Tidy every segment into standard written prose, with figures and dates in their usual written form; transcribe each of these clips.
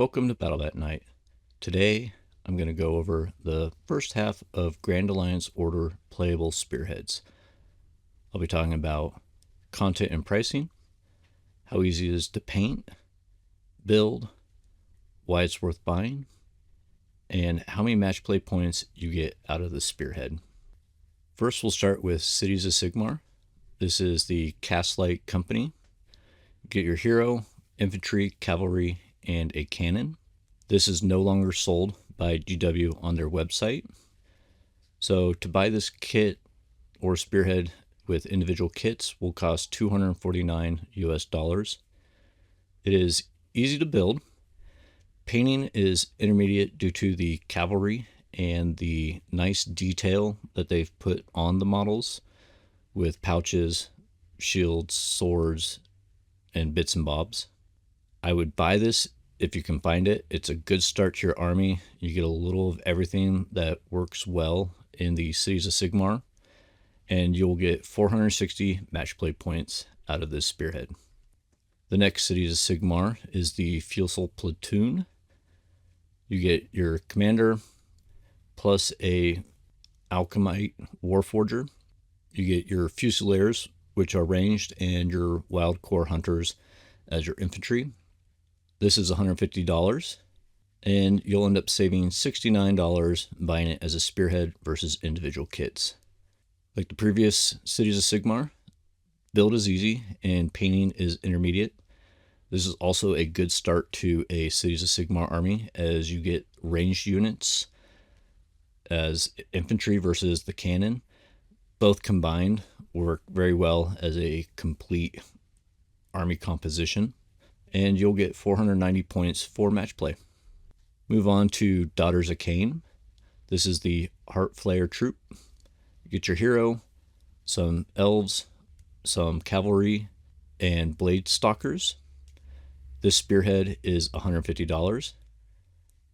Welcome to Battle That Night. Today, I'm going to go over the first half of Grand Alliance Order playable spearheads. I'll be talking about content and pricing, how easy it is to paint, build, why it's worth buying, and how many match play points you get out of the spearhead. First, we'll start with Cities of Sigmar. This is the Castlight Company. Get your hero, infantry, cavalry, and a cannon. This is no longer sold by GW on their website. So to buy this kit or spearhead with individual kits will cost $249 US. It is easy to build. Painting is intermediate due to the cavalry and the nice detail that they've put on the models with pouches, shields, swords, and bits and bobs. I would buy this if you can find it. It's a good start to your army. You get a little of everything that works well in the Cities of Sigmar, and you'll get 460 match play points out of this spearhead. The next Cities of Sigmar is the Fusel Platoon. You get your commander plus a Alchemite Warforger. You get your Fusiliers, which are ranged, and your Wild Core Hunters as your infantry. This is $150, and you'll end up saving $69 buying it as a spearhead versus individual kits. Like the previous Cities of Sigmar, build is easy and painting is intermediate. This is also a good start to a Cities of Sigmar army, as you get ranged units as infantry versus the cannon. Both combined work very well as a complete army composition, and you'll get 490 points for match play. Move on to Daughters of Cain. This is the Heart Flayer troop. You get your hero, some elves, some cavalry, and blade stalkers. This spearhead is $150.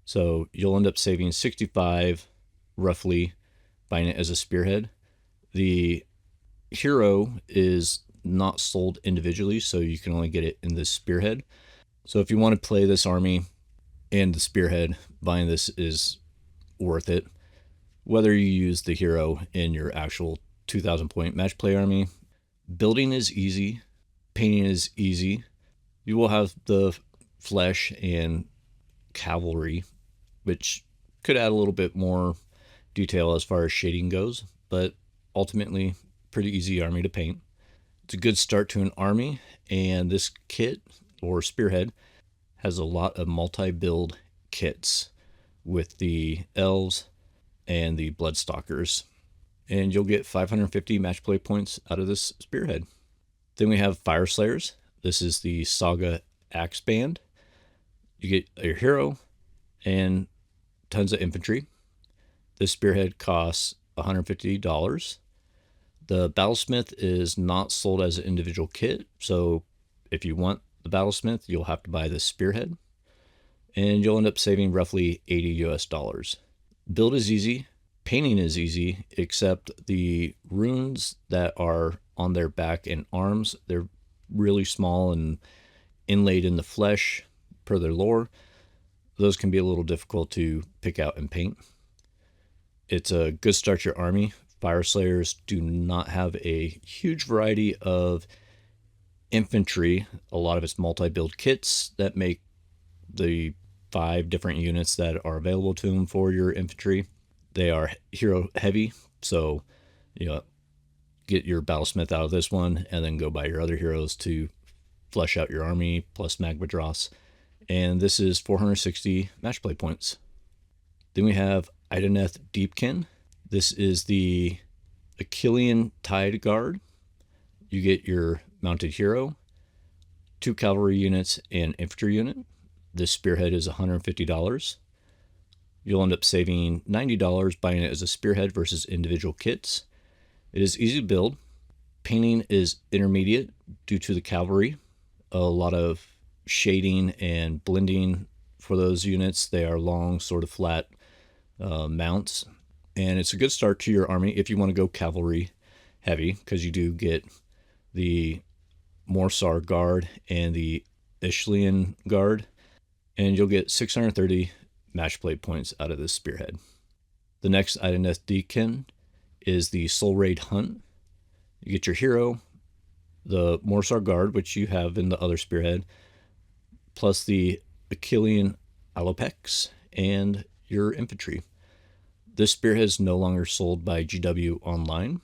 So you'll end up saving 65 roughly buying it as a spearhead. The hero is not sold individually, so you can only get it in this spearhead. So if you want to play this army and the spearhead, buying this is worth it. Whether you use the hero in your actual 2,000 point match play army, building is easy, painting is easy. You will have the flesh and cavalry, which could add a little bit more detail as far as shading goes, but ultimately pretty easy army to paint. It's a good start to an army, and this kit or spearhead has a lot of multi-build kits with the elves and the bloodstalkers, and you'll get 550 match play points out of this spearhead. Then we have Fire Slayers. This is the Saga Axe Band. You get your hero and tons of infantry. This spearhead costs $150. The Battlesmith is not sold as an individual kit, so if you want the Battlesmith, you'll have to buy this spearhead, and you'll end up saving roughly $80 US. Build is easy, painting is easy, except the runes that are on their back and arms, they're really small and inlaid in the flesh per their lore. Those can be a little difficult to pick out and paint. It's a good start to your army. Fire Slayers do not have a huge variety of infantry. A lot of it's multi-build kits that make the 5 different units that are available to them for your infantry. They are hero heavy, so get your Battlesmith out of this one and then go buy your other heroes to flesh out your army plus Magma Dross. And this is 460 match play points. Then we have Ideneth Deepkin. This is the Achillean Tide Guard. You get your mounted hero, 2 cavalry units, and infantry unit. This spearhead is $150. You'll end up saving $90 buying it as a spearhead versus individual kits. It is easy to build. Painting is intermediate due to the cavalry. A lot of shading and blending for those units. They are long, sort of flat mounts. And it's a good start to your army if you want to go cavalry heavy, because you do get the Morsar Guard and the Ishlian Guard. and you'll get 630 match play points out of this spearhead. The next identity kin is the Soul Raid Hunt. You get your hero, the Morsar Guard, which you have in the other spearhead, plus the Achillean Alopex, and your infantry. This spearhead is no longer sold by GW online,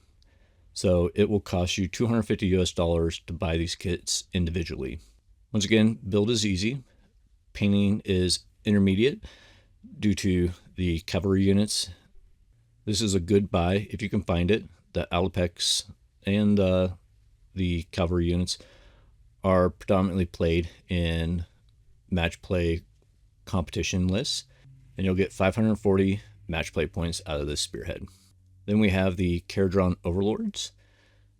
so it will cost you $250 to buy these kits individually. Once again, build is easy. Painting is intermediate due to the cavalry units. This is a good buy if you can find it. The Alopex and the cavalry units are predominantly played in match play competition lists, and you'll get 540 match play points out of this spearhead. Then we have the Caradron Overlords.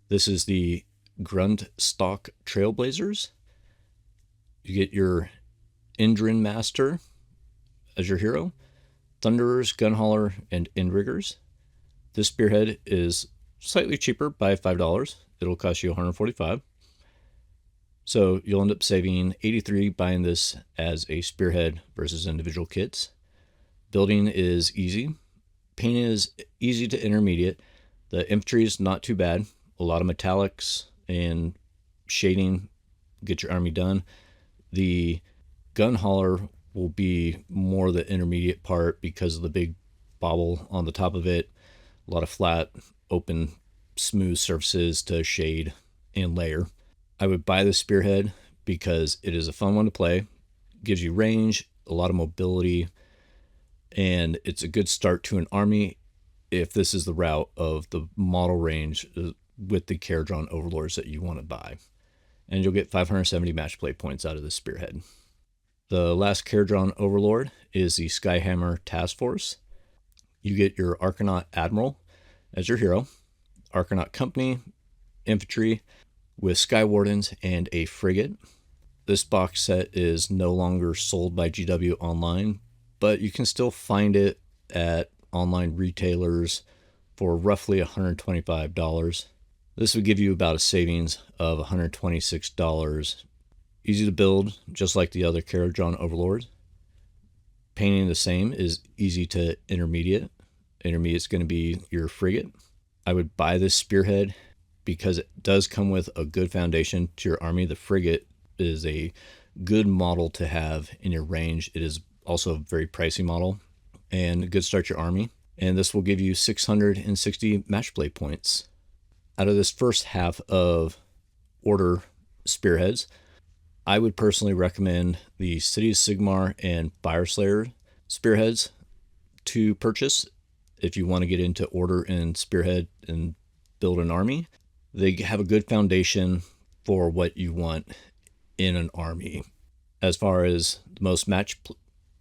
This is the Grundstock Trailblazers. You get your Indrin Master as your hero, Thunderers, Gunhauler, and Endriggers. This spearhead is slightly cheaper by $5. It'll cost you 145. So you'll end up saving 83 buying this as a spearhead versus individual kits. Building is easy. Painting is easy to intermediate. The infantry is not too bad. A lot of metallics and shading get your army done. The gun hauler will be more the intermediate part because of the big bobble on the top of it. A lot of flat, open, smooth surfaces to shade and layer. I would buy the spearhead because it is a fun one to play, gives you range, a lot of mobility, and it's a good start to an army if this is the route of the model range with the Caradron Overlords that you want to buy. And you'll get 570 match play points out of this spearhead. The last Caradron Overlord is the Skyhammer Task Force. You get your Arcanaut Admiral as your hero, Arcanaut Company, infantry with Sky Wardens and a frigate. This box set is no longer sold by GW online, but you can still find it at online retailers for roughly $125. This would give you about a savings of $126. Easy to build, just like the other Caradron Overlords. Painting the same is easy to intermediate. Intermediate is going to be your frigate. I would buy this spearhead because it does come with a good foundation to your army. The frigate is a good model to have in your range. It is also a very pricey model and a good start to your army. And this will give you 660 match play points. Out of this first half of order spearheads, I would personally recommend the City of Sigmar and Fireslayer spearheads to purchase if you want to get into order and spearhead and build an army. They have a good foundation for what you want in an army. As far as the most match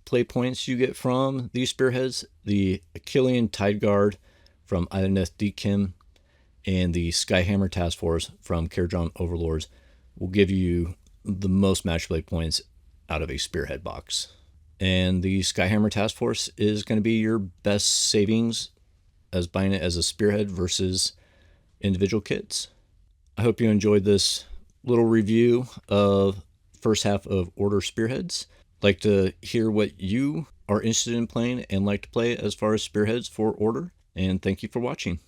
play points you get from these spearheads, the Achillean Tide Guard from Ideneth Deakin and the Skyhammer Task Force from Caradron Overlords will give you the most match play points out of a spearhead box. And the Skyhammer Task Force is going to be your best savings as buying it as a spearhead versus individual kits. I hope you enjoyed this little review of first half of order spearheads. I'd like to hear what you are interested in playing and like to play as far as spearheads for order. And thank you for watching.